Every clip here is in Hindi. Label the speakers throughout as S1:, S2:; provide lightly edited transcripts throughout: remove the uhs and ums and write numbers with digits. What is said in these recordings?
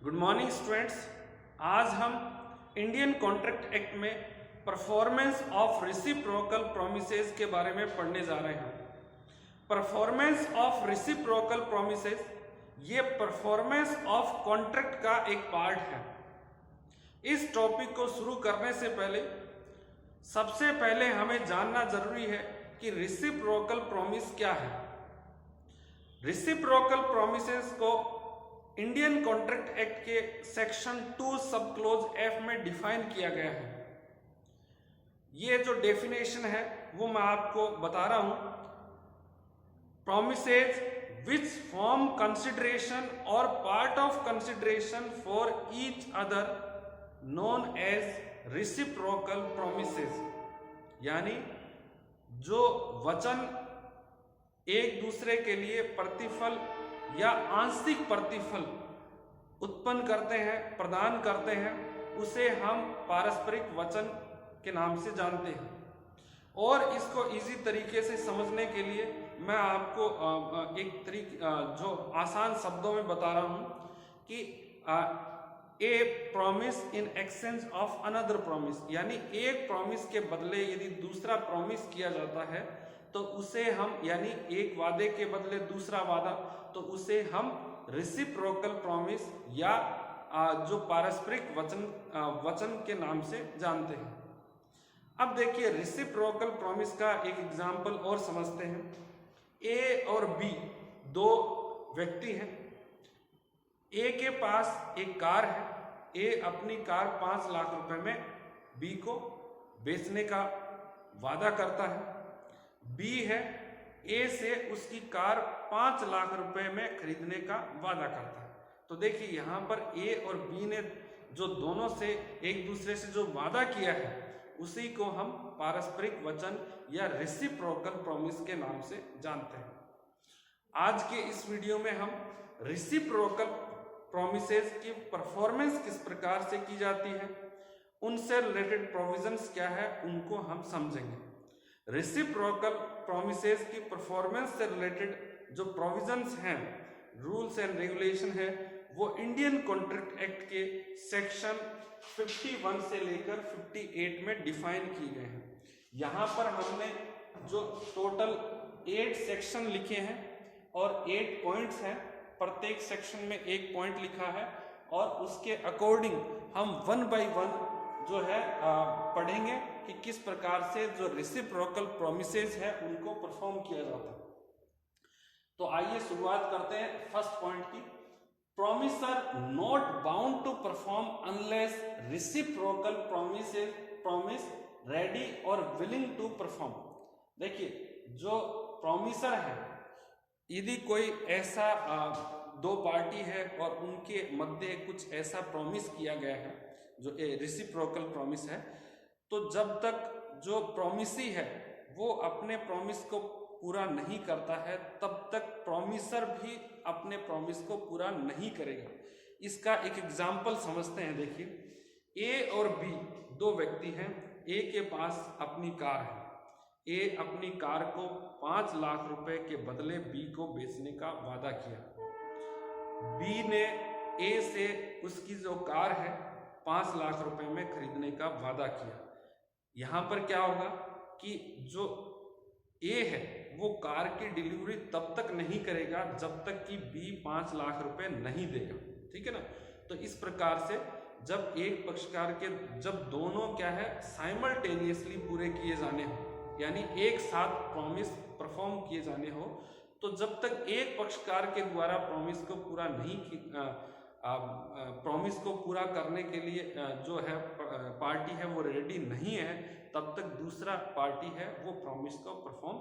S1: Good morning students. आज हम इंडियन कॉन्ट्रैक्ट एक्ट में परफॉर्मेंस ऑफ रेसिप्रोकल प्रोमिसेस के बारे में पढ़ने जा रहे हैं। परफॉर्मेंस ऑफ रेसिप्रोकल प्रोमिसेस ये परफॉर्मेंस ऑफ कॉन्ट्रैक्ट का एक पार्ट है। इस टॉपिक को शुरू करने से पहले सबसे पहले हमें जानना जरूरी है कि रेसिप्रोकल प्रॉमिस क्या है। रेसिप्रोकल प्रॉमिसेस को इंडियन कॉन्ट्रैक्ट एक्ट के सेक्शन 2 सब क्लोज एफ में डिफाइन किया गया है। ये जो डेफिनेशन है वो मैं आपको बता रहा हूं। Promises which form consideration or part of consideration for each other known as reciprocal promises, यानी जो वचन एक दूसरे के लिए प्रतिफल या आंशिक प्रतिफल उत्पन्न करते हैं, प्रदान करते हैं, उसे हम पारस्परिक वचन के नाम से जानते हैं। और इसको इजी तरीके से समझने के लिए मैं आपको एक जो आसान शब्दों में बता रहा हूं कि ए promise in exchange of another promise, यानी एक प्रॉमिस के बदले यदि दूसरा प्रॉमिस किया जाता है तो उसे हम, यानी एक वादे के बदले दूसरा वादा, तो उसे हम रेसिप्रोकल प्रॉमिस या जो पारस्परिक वचन के नाम से जानते हैं। अब देखिए रेसिप्रोकल प्रॉमिस का एक एग्जाम्पल और समझते हैं। ए और बी दो व्यक्ति हैं। ए के पास एक कार है। ए अपनी कार 5 लाख रुपए में बी को बेचने का वादा करता है। बी है, ए से उसकी कार 5 लाख रुपए में खरीदने का वादा करता है। तो देखिए यहां पर ए और बी ने जो दोनों से एक दूसरे से जो वादा किया है उसी को हम पारस्परिक वचन या रेसिप्रोकल प्रॉमिस के नाम से जानते हैं। आज के इस वीडियो में हम रेसिप्रोकल प्रॉमिसेस की परफॉर्मेंस किस प्रकार से की जाती है, उनसे रिलेटेड प्रोविजंस क्या है, उनको हम समझेंगे। रेसिप्रोकल प्रॉमिसेस की परफॉर्मेंस से रिलेटेड जो प्रोविजंस हैं, रूल्स एंड रेगुलेशन है, वो इंडियन कॉन्ट्रैक्ट एक्ट के सेक्शन 51 से लेकर 58 में डिफाइन किए गए हैं। यहाँ पर हमने जो टोटल 8 सेक्शन लिखे हैं और 8 पॉइंट्स हैं। प्रत्येक सेक्शन में एक पॉइंट लिखा है और उसके अकॉर्डिंग हम 1 बाय 1 जो है पढ़ेंगे कि किस प्रकार से जो रेसिप्रोकल प्रॉमिसेस है उनको परफॉर्म किया जाता है। तो आइए शुरुआत करते हैं फर्स्ट पॉइंट की। Promisor not bound to perform unless reciprocal promise ready और विलिंग टू परफॉर्म। देखिए जो प्रॉमिसर है, यदि कोई ऐसा दो पार्टी है और उनके मध्य कुछ ऐसा प्रॉमिस किया गया है जो रेसिप्रोकल प्रॉमिस है, तो जब तक जो प्रॉमिसी है वो अपने प्रॉमिस को पूरा नहीं करता है तब तक प्रॉमिसर भी अपने प्रॉमिस को पूरा नहीं करेगा। इसका एक एग्जाम्पल समझते हैं। देखिए ए और बी दो व्यक्ति हैं। ए के पास अपनी कार है। ए अपनी कार को 5 लाख रुपए के बदले बी को बेचने का वादा किया। बी ने ए से उसकी जो कार है 5 लाख रुपए में खरीदने का वादा किया। यहां पर क्या होगा कि जो ए है वो कार की डिलीवरी तब तक नहीं करेगा जब तक कि बी 5 लाख रुपए नहीं देगा। ठीक है ना। तो इस प्रकार से जब एक पक्षकार के जब दोनों क्या है साइमल्टेनियसली पूरे किए जाने हो, यानी एक साथ प्रॉमिस परफॉर्म किए जाने हो, तो जब तक एक पक्षकार के द्वारा प्रॉमिस को पूरा नहीं प्रॉमिस को पूरा करने के लिए जो है पार्टी है वो रेडी नहीं है, तब तक दूसरा पार्टी है वो प्रॉमिस को परफॉर्म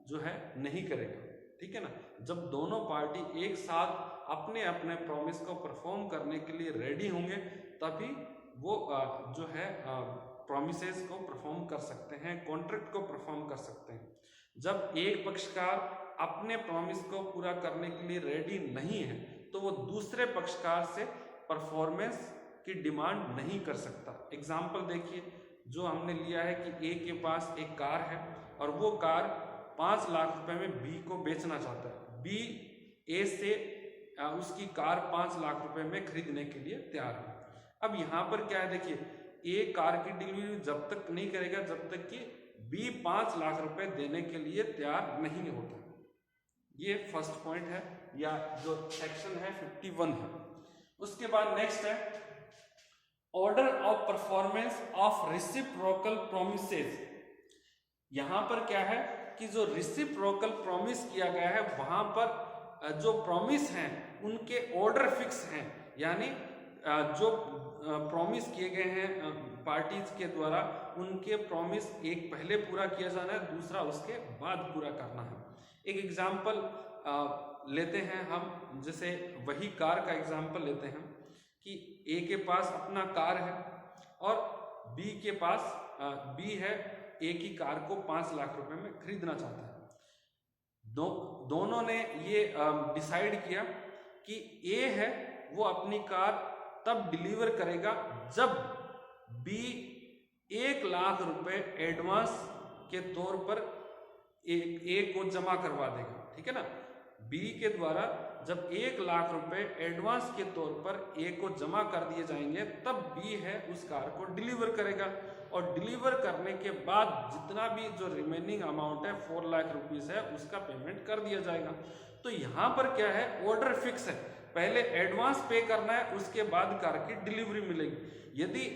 S1: जो है नहीं करेगा। ठीक है ना। जब दोनों पार्टी एक साथ अपने अपने प्रॉमिस को परफॉर्म करने के लिए रेडी होंगे तभी वो जो है प्रॉमिसेस को परफॉर्म कर सकते हैं, कॉन्ट्रैक्ट को परफॉर्म कर सकते हैं। जब एक पक्षकार अपने प्रॉमिस को पूरा करने के लिए रेडी नहीं है तो वो दूसरे पक्षकार से परफॉर्मेंस की डिमांड नहीं कर सकता। एग्जाम्पल देखिए, जो हमने लिया है कि ए के पास एक कार है और वो कार 5 लाख रुपए में बी को बेचना चाहता है। बी ए से उसकी कार 5 लाख रुपए में खरीदने के लिए तैयार है। अब यहाँ पर क्या है, देखिए ए कार की डिलीवरी जब तक नहीं करेगा जब तक कि बी 5 लाख रुपए देने के लिए तैयार नहीं होता। ये फर्स्ट पॉइंट है, या जो सेक्शन है 51 है। उसके बाद नेक्स्ट है order of performance of reciprocal promises. यहां पर क्या है कि जो रेसिप्रोकल प्रॉमिस किया गया है वहां पर जो प्रॉमिस हैं उनके ऑर्डर फिक्स हैं, यानी जो प्रॉमिस किए गए हैं पार्टीज के द्वारा उनके प्रॉमिस एक पहले पूरा किया जाना है, दूसरा उसके बाद पूरा करना है। एक एग्जाम्पल लेते हैं हम, जैसे वही कार का एग्जाम्पल लेते हैं कि ए के पास अपना कार है और बी के पास बी है ए की कार को 5 लाख रुपए में खरीदना चाहता है। दोनों ने ये डिसाइड किया कि ए है वो अपनी कार तब डिलीवर करेगा जब बी 1 लाख रुपए एडवांस के तौर पर ए को जमा करवा देगा, ठीक है ना। बी के द्वारा जब 1 लाख रुपए एडवांस के तौर पर ए को जमा कर दिए जाएंगे तब बी है उस कार को डिलीवर करेगा, और डिलीवर करने के बाद जितना भी जो रिमेनिंग अमाउंट है 4 लाख रुपीस है उसका पेमेंट कर दिया जाएगा। तो यहाँ पर क्या है, ऑर्डर फिक्स है, पहले एडवांस पे करना है उसके बाद कार की डिलीवरी मिलेगी। यदि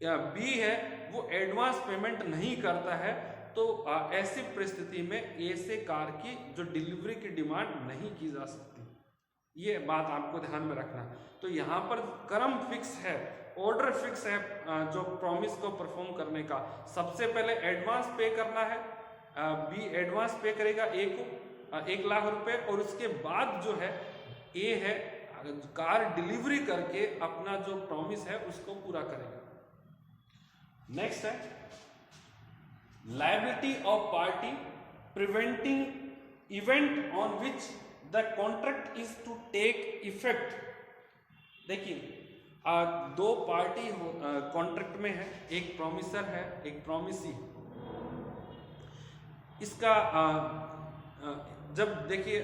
S1: बी है वो एडवांस पेमेंट नहीं करता है तो ऐसी परिस्थिति में ए से कार की जो डिलीवरी की डिमांड नहीं की जा सकती। ये बात आपको ध्यान में रखना है। तो यहाँ पर क्रम फिक्स है, ऑर्डर फिक्स है जो प्रॉमिस को परफॉर्म करने का। सबसे पहले एडवांस पे करना है, बी एडवांस पे करेगा ए को 1 लाख रुपए, और उसके बाद जो है ए है कार डिलीवरी करके अपना जो प्रॉमिस है उसको पूरा करेगा। नेक्स्ट है liability of party preventing event on which the contract is to take effect। देखिए दो पार्टी कॉन्ट्रैक्ट में है, एक प्रॉमिसर है एक प्रॉमिसी। इसका जब देखिए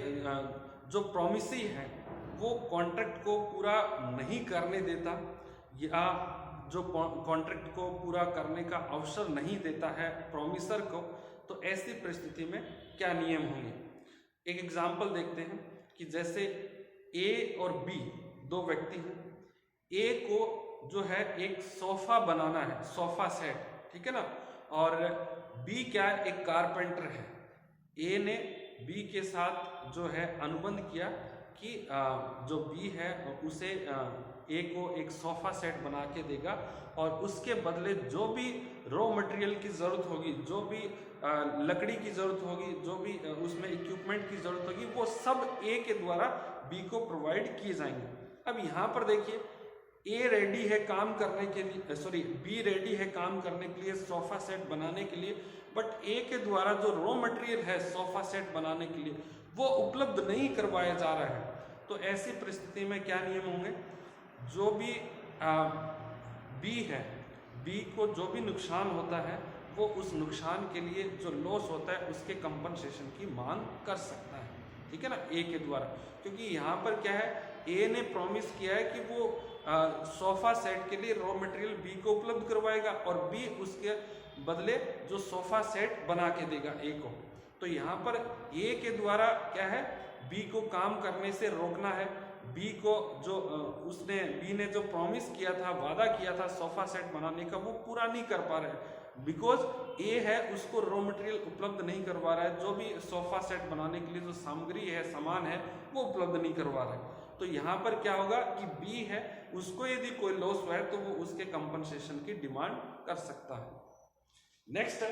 S1: जो प्रॉमिसी है वो कॉन्ट्रैक्ट को पूरा नहीं करने देता या जो कॉन्ट्रैक्ट को पूरा करने का अवसर नहीं देता है प्रॉमिसर को, तो ऐसी परिस्थिति में क्या नियम होंगे। एक एग्जांपल देखते हैं कि जैसे ए और बी दो व्यक्ति हैं। ए को जो है एक सोफा बनाना है, सोफा सेट, ठीक है ना, और बी क्या है, एक कारपेंटर है। ए ने बी के साथ जो है अनुबंध किया कि जो बी है उसे ए को एक सोफा सेट बना के देगा, और उसके बदले जो भी रॉ मटेरियल की ज़रूरत होगी, जो भी लकड़ी की ज़रूरत होगी, जो भी उसमें इक्विपमेंट की ज़रूरत होगी, वो सब ए के द्वारा बी को प्रोवाइड किए जाएंगे। अब यहाँ पर देखिए ए रेडी है काम करने के लिए, सॉरी बी रेडी है काम करने के लिए सोफा सेट बनाने के लिए, बट ए के द्वारा जो रॉ मटेरियल है सोफा सेट बनाने के लिए वो उपलब्ध नहीं करवाया जा रहा है। तो ऐसी परिस्थिति में क्या नियम होंगे, जो भी बी है, बी को जो भी नुकसान होता है वो उस नुकसान के लिए जो लॉस होता है उसके कंपनसेशन की मांग कर सकता है, ठीक है ना, ए के द्वारा। क्योंकि यहाँ पर क्या है, ए ने प्रॉमिस किया है कि वो सोफा सेट के लिए रॉ मटेरियल बी को उपलब्ध करवाएगा और बी उसके बदले जो सोफा सेट बना के देगा ए को। तो यहाँ पर ए के द्वारा क्या है, बी को काम करने से रोकना है। बी को जो बी ने जो प्रॉमिस किया था, वादा किया था सोफा सेट बनाने का, वो पूरा नहीं कर पा रहा है बिकॉज ए है उसको रॉ मटेरियल उपलब्ध नहीं करवा रहा है। जो भी सोफा सेट बनाने के लिए जो सामग्री है, सामान है, वो उपलब्ध नहीं करवा रहा है। तो यहाँ पर क्या होगा कि बी है उसको यदि कोई लॉस हुआ है तो वो उसके कंपनसेशन की डिमांड कर सकता है। नेक्स्ट है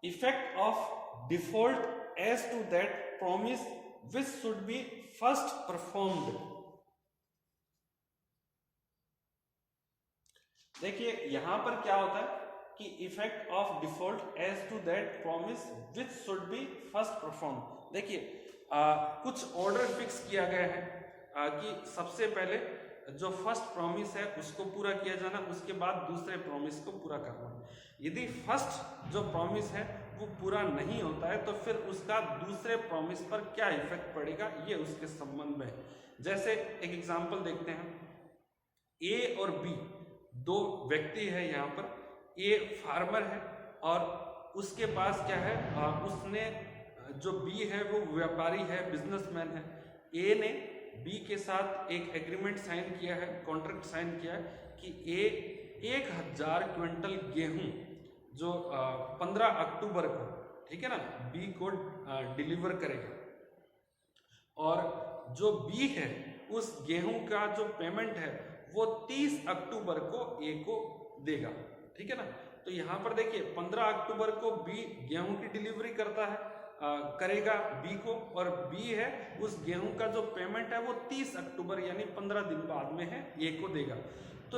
S1: effect of default as to that promise which should be first performed। देखिए यहां पर क्या होता है कि effect of default as to that promise which should be first performed। देखिए कुछ ऑर्डर फिक्स किया गया है कि सबसे पहले जो फर्स्ट प्रॉमिस है उसको पूरा किया जाना, उसके बाद दूसरे प्रॉमिस को पूरा करना। यदि फर्स्ट जो प्रॉमिस है वो पूरा नहीं होता है तो फिर उसका दूसरे प्रॉमिस पर क्या इफेक्ट पड़ेगा, ये उसके संबंध में है। जैसे एक एग्जांपल देखते हैं, ए और बी दो व्यक्ति है। यहाँ पर ए फार्मर है और उसके पास क्या है, उसने जो बी है वो व्यापारी है, बिजनेसमैन है। ए ने बी के साथ एक एग्रीमेंट साइन किया है, कॉन्ट्रैक्ट साइन किया है कि ए 1000 क्विंटल गेहूं जो 15 अक्टूबर को, ठीक है ना, बी को डिलीवर करेगा। और जो बी है उस गेहूं का जो पेमेंट है वो 30 अक्टूबर को ए को देगा, ठीक है ना। तो यहाँ पर देखिए 15 अक्टूबर को बी गेहूं की डिलीवरी करता है, करेगा बी को, और बी है उस गेहूं का जो पेमेंट है वो 30 अक्टूबर यानी 15 दिन बाद में है ए को देगा। तो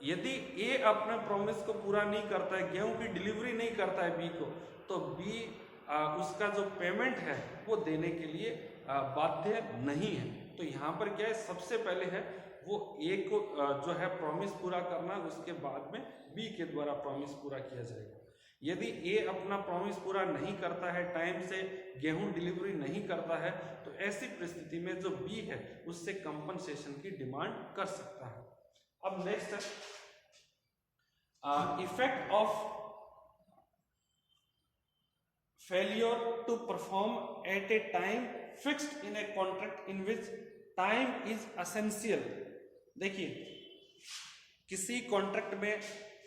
S1: यदि ए अपने प्रॉमिस को पूरा नहीं करता है, गेहूं की डिलीवरी नहीं करता है बी को, तो बी उसका जो पेमेंट है वो देने के लिए बाध्य नहीं है। तो यहाँ पर क्या है, सबसे पहले है वो ए को जो है प्रॉमिस पूरा करना, उसके बाद में बी के द्वारा प्रॉमिस पूरा किया जाएगा। यदि ए अपना प्रॉमिस पूरा नहीं करता है, टाइम से गेहूं डिलीवरी नहीं करता है, तो ऐसी परिस्थिति में जो बी है उससे कंपनसेशन की डिमांड कर सकता है। अब नेक्स्ट है effect of failure to perform at a time fixed in a contract in which time is essential। देखिए किसी कॉन्ट्रैक्ट में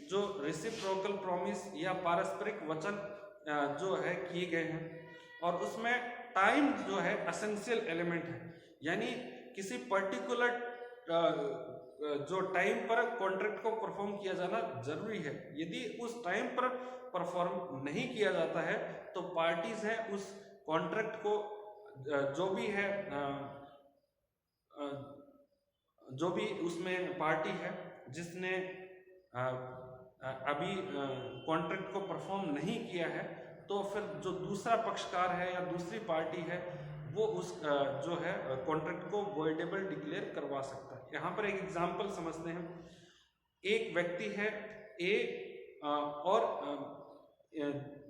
S1: जो रेसिप्रोकल प्रॉमिस या पारस्परिक वचन जो है किए गए हैं और उसमें टाइम जो है एसेंशियल एलिमेंट है, यानी किसी पर्टिकुलर जो टाइम पर कॉन्ट्रैक्ट को परफॉर्म किया जाना जरूरी है। यदि उस टाइम पर परफॉर्म नहीं किया जाता है तो पार्टीज हैं उस कॉन्ट्रैक्ट को जो भी है जो भी उसमें पार्टी है जिसने अभी कॉन्ट्रैक्ट को परफॉर्म नहीं किया है, तो फिर जो दूसरा पक्षकार है या दूसरी पार्टी है वो उस जो है कॉन्ट्रैक्ट को वॉइडेबल डिक्लेयर करवा सकता है। यहाँ पर एक एग्जांपल समझते हैं। एक व्यक्ति है ए और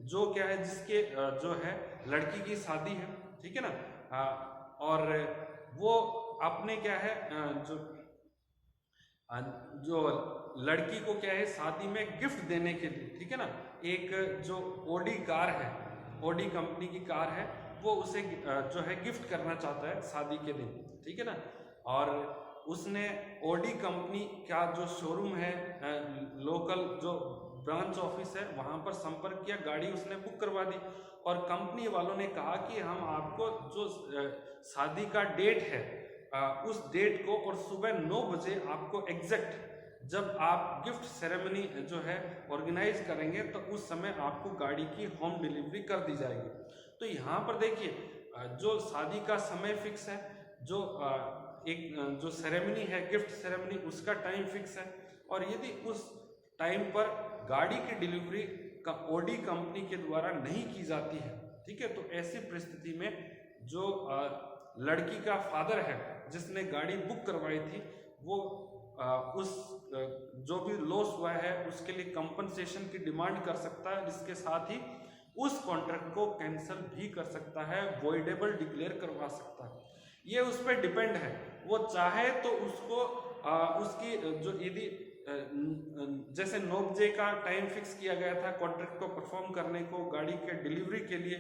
S1: जो क्या है जिसके जो है लड़की की शादी है, ठीक है ना, और वो अपने क्या है जो लड़की को क्या है शादी में गिफ्ट देने के लिए, ठीक है ना, एक जो ओडी कार है, ओडी कंपनी की कार है, वो उसे जो है गिफ्ट करना चाहता है शादी के दिन, ठीक है ना। और उसने ओडी कंपनी का जो शोरूम है, लोकल जो ब्रांच ऑफिस है, वहां पर संपर्क किया, गाड़ी उसने बुक करवा दी और कंपनी वालों ने कहा कि हम आपको जो शादी का डेट है उस डेट को और सुबह 9 बजे आपको एग्जैक्ट जब आप गिफ्ट सेरेमनी जो है ऑर्गेनाइज करेंगे तो उस समय आपको गाड़ी की होम डिलीवरी कर दी जाएगी। तो यहाँ पर देखिए जो शादी का समय फिक्स है, जो एक जो सेरेमनी है गिफ्ट सेरेमनी उसका टाइम फिक्स है, और यदि उस टाइम पर गाड़ी की डिलीवरी का ओडी कंपनी के द्वारा नहीं की जाती है, ठीक है, तो ऐसी परिस्थिति में जो लड़की का फादर है जिसने गाड़ी बुक करवाई थी वो उस जो भी लॉस हुआ है उसके लिए कंपनसेशन की डिमांड कर सकता है। इसके साथ ही उस कॉन्ट्रैक्ट को कैंसिल भी कर सकता है, वॉइडेबल डिक्लेयर करवा सकता है। ये उस पर डिपेंड है, वो चाहे तो उसको उसकी जो यदि जैसे 9 बजे का टाइम फिक्स किया गया था कॉन्ट्रैक्ट को परफॉर्म करने को गाड़ी के डिलीवरी के लिए,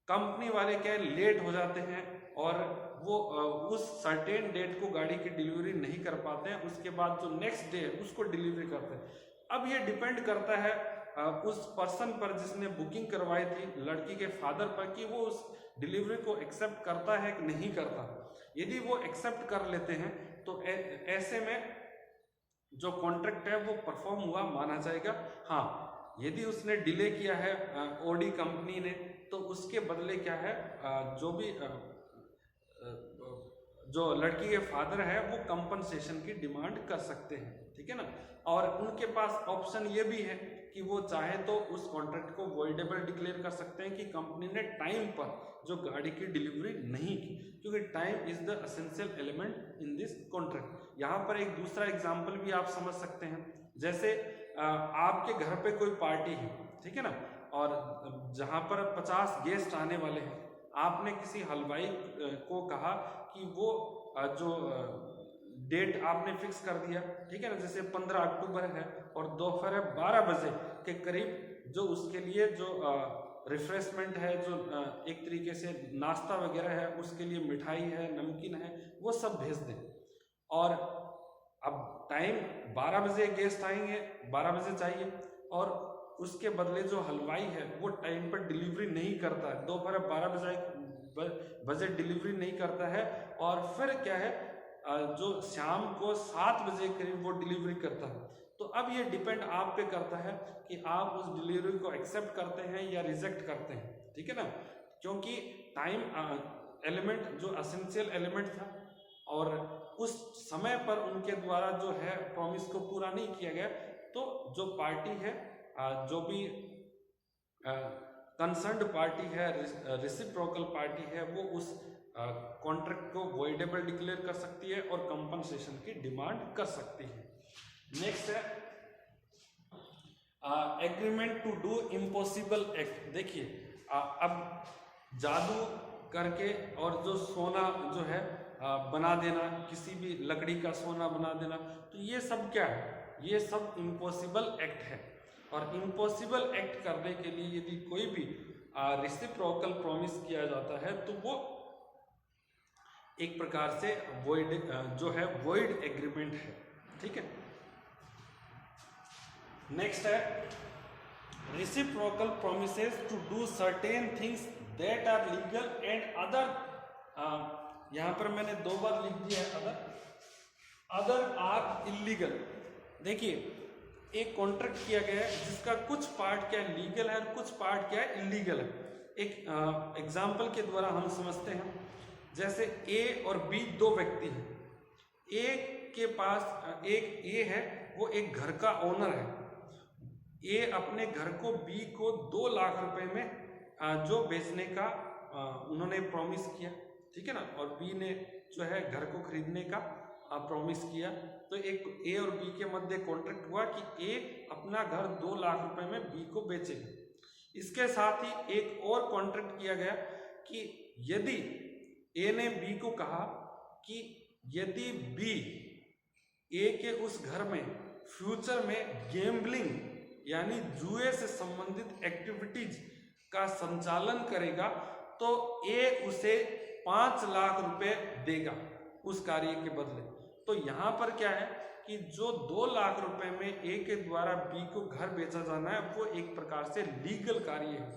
S1: कंपनी वाले क्या लेट हो जाते हैं और वो उस सर्टेन डेट को गाड़ी की डिलीवरी नहीं कर पाते हैं, उसके बाद जो नेक्स्ट डे है उसको डिलीवरी करते हैं। अब ये डिपेंड करता है उस पर्सन पर जिसने बुकिंग करवाई थी, लड़की के फादर पर, कि वो उस डिलीवरी को एक्सेप्ट करता है कि नहीं करता। यदि वो एक्सेप्ट कर लेते हैं तो ऐसे में जो कॉन्ट्रैक्ट है वो परफॉर्म हुआ माना जाएगा। हाँ, यदि उसने डिले किया है ओडी कंपनी ने, तो उसके बदले क्या है जो भी जो लड़की के फादर है वो कंपनसेशन की डिमांड कर सकते हैं, ठीक है ना। और उनके पास ऑप्शन ये भी है कि वो चाहे तो उस कॉन्ट्रैक्ट को वॉइडेबल डिक्लेयर कर सकते हैं कि कंपनी ने टाइम पर जो गाड़ी की डिलीवरी नहीं की, क्योंकि time is the essential element in this contract. यहाँ पर एक दूसरा एग्जांपल भी आप समझ सकते हैं। जैसे आपके घर पे कोई पार्टी है, ठीक है ना, और जहाँ पर 50 गेस्ट आने वाले हैं, आपने किसी हलवाई को कहा कि वो जो डेट आपने फिक्स कर दिया, ठीक है ना, जैसे 15 अक्टूबर है और दोपहर 12 बजे के करीब जो उसके लिए जो रिफ्रेशमेंट है, जो एक तरीके से नाश्ता वगैरह है, उसके लिए मिठाई है, नमकीन है, वो सब भेज दें। और अब टाइम 12 बजे गेस्ट आएंगे, 12 बजे चाहिए, और उसके बदले जो हलवाई है वो टाइम पर डिलीवरी नहीं करता है, दोपहर 12 बजे डिलीवरी नहीं करता है, और फिर क्या है जो शाम को 7 बजे करीब वो डिलीवरी करता है। तो अब ये डिपेंड आप पे करता है कि आप उस डिलीवरी को एक्सेप्ट करते हैं या रिजेक्ट करते हैं, ठीक है ना, क्योंकि टाइम एलिमेंट जो एसेंशियल एलिमेंट था और उस समय पर उनके द्वारा जो है प्रॉमिस को पूरा नहीं किया गया, तो जो पार्टी है, जो भी कंसर्न्ड पार्टी है, रेसिप्रोकल पार्टी है, वो उस कॉन्ट्रैक्ट को वॉइडेबल डिक्लेयर कर सकती है और कंपनसेशन की डिमांड कर सकती है। नेक्स्ट है agreement to do impossible act. देखिए अब जादू करके और जो सोना जो है बना देना, किसी भी लकड़ी का सोना बना देना, तो ये सब क्या है, ये सब इम्पॉसिबल एक्ट है। और इम्पॉसिबल एक्ट करने के लिए यदि कोई भी रेसिप्रोकल प्रॉमिस किया जाता है तो वो एक प्रकार से वॉइड जो है वॉइड एग्रीमेंट है, ठीक है। नेक्स्ट है reciprocal promises to do certain things that are legal and other, यहां पर मैंने 2 बार लिख दिया है अदर आर इलीगल। देखिए एक कॉन्ट्रैक्ट किया गया है जिसका कुछ पार्ट क्या है लीगल है और कुछ पार्ट क्या है इलीगल है। एक एग्जाम्पल के द्वारा हम समझते हैं, जैसे ए और बी 2 व्यक्ति हैं, ए के पास एक ए है, वो एक घर का ओनर है, ए अपने घर को बी को 2 लाख रुपए में जो बेचने का उन्होंने प्रॉमिस किया, ठीक है ना, और बी ने जो है घर को खरीदने का प्रॉमिस किया। तो एक ए और बी के मध्य कॉन्ट्रैक्ट हुआ कि ए अपना घर 2 लाख रुपए में बी को बेचेगा। इसके साथ ही एक और कॉन्ट्रैक्ट किया गया कि यदि ए ने बी को कहा कि यदि बी ए के उस घर में फ्यूचर में गैम्बलिंग यानी जुए से संबंधित एक्टिविटीज का संचालन करेगा तो ए उसे 5 लाख रुपए देगा उस कार्य के बदले। तो यहाँ पर क्या है कि जो 2 लाख रुपए में ए के द्वारा बी को घर बेचा जाना है वो एक प्रकार से लीगल कार्य है,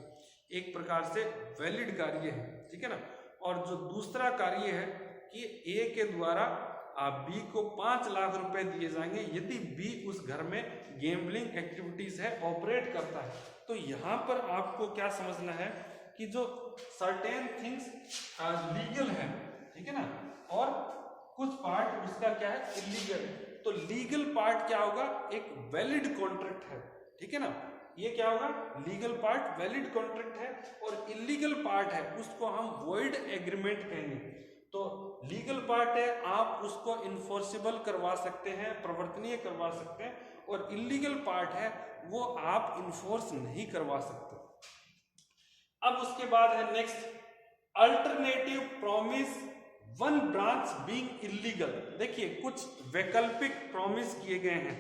S1: एक प्रकार से वैलिड कार्य है, ठीक है ना। और जो दूसरा कार्य है कि ए के द्वारा बी को 5 लाख रुपए दिए जाएंगे यदि बी उस घर में गैम्बलिंग एक्टिविटीज है ऑपरेट करता है। तो यहाँ पर आपको क्या समझना है कि जो सर्टेन थिंग्स लीगल है, ठीक है ना, और कुछ पार्ट उसका क्या है इलीगल है। तो लीगल पार्ट क्या होगा, एक वैलिड कॉन्ट्रैक्ट है, ठीक है ना, ये क्या होगा लीगल पार्ट वैलिड कॉन्ट्रैक्ट है, और इलीगल पार्ट है उसको हम वॉइड एग्रीमेंट कहेंगे। तो लीगल पार्ट है आप उसको इन्फोर्सिबल करवा सकते हैं, प्रवर्तनीय करवा सकते हैं, और इलीगल पार्ट है वो आप इन्फोर्स नहीं करवा सकते। अब उसके बाद है next alternative promise one branch being illegal. देखिए कुछ वैकल्पिक प्रॉमिस किए गए हैं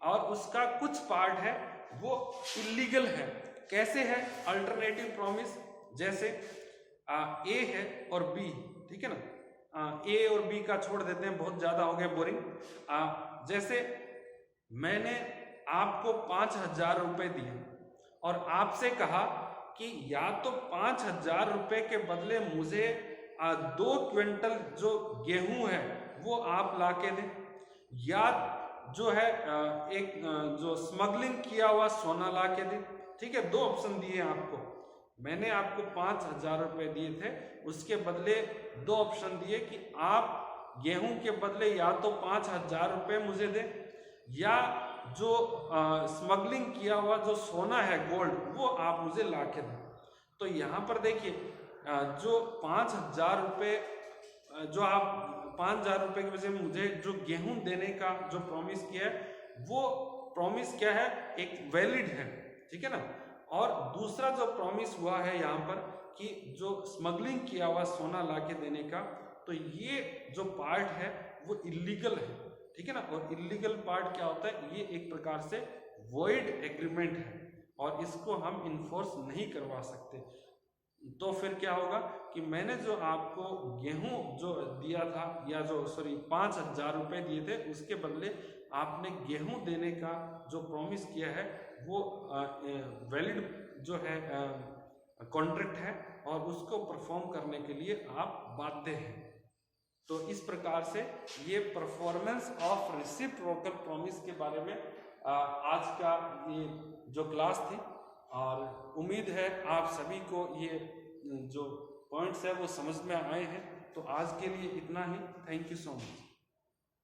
S1: और उसका कुछ पार्ट है वो इलीगल है। कैसे है अल्टरनेटिव प्रॉमिस, जैसे ए है और बी, ठीक है ना, ए और बी का छोड़ देते हैं, बहुत ज्यादा हो गया बोरिंग। जैसे मैंने आपको 5,000 रुपए दिए और आपसे कहा कि या तो 5,000 रुपए के बदले मुझे 2 क्विंटल जो गेहूं है वो आप ला के दें, या जो है एक जो स्मगलिंग किया हुआ सोना ला के दें, ठीक है। 2 ऑप्शन दिए आपको, मैंने आपको 5,000 रुपए दिए थे, उसके बदले 2 ऑप्शन दिए कि आप गेहूं के बदले या तो 5,000 रुपए मुझे दें या जो स्मगलिंग किया हुआ जो सोना है गोल्ड वो आप मुझे ला के दें। तो यहाँ पर देखिए जो 5,000 रुपये जो आप 5,000 रुपये की वजह मुझे जो गेहूं देने का जो प्रॉमिस किया है वो प्रॉमिस क्या है एक वैलिड है, ठीक है ना। और दूसरा जो प्रॉमिस हुआ है यहाँ पर कि जो स्मगलिंग किया हुआ सोना लाके देने का, तो ये जो पार्ट है वो इलीगल है, ठीक है ना। और इलीगल पार्ट क्या होता है, ये एक प्रकार से वॉइड एग्रीमेंट है और इसको हम इन्फोर्स नहीं करवा सकते। तो फिर क्या होगा कि मैंने जो आपको गेहूं जो दिया था, या जो 5,000 रुपये दिए थे, उसके बदले आपने गेहूं देने का जो प्रॉमिस किया है वो वैलिड जो है कॉन्ट्रैक्ट है और उसको परफॉर्म करने के लिए आप बाध्य हैं। तो इस प्रकार से ये परफॉर्मेंस ऑफ रेसिप्रोकल प्रॉमिस के बारे में आज का ये जो क्लास थी, और उम्मीद है आप सभी को ये जो पॉइंट्स है वो समझ में आए हैं। तो आज के लिए इतना ही। Thank you so much.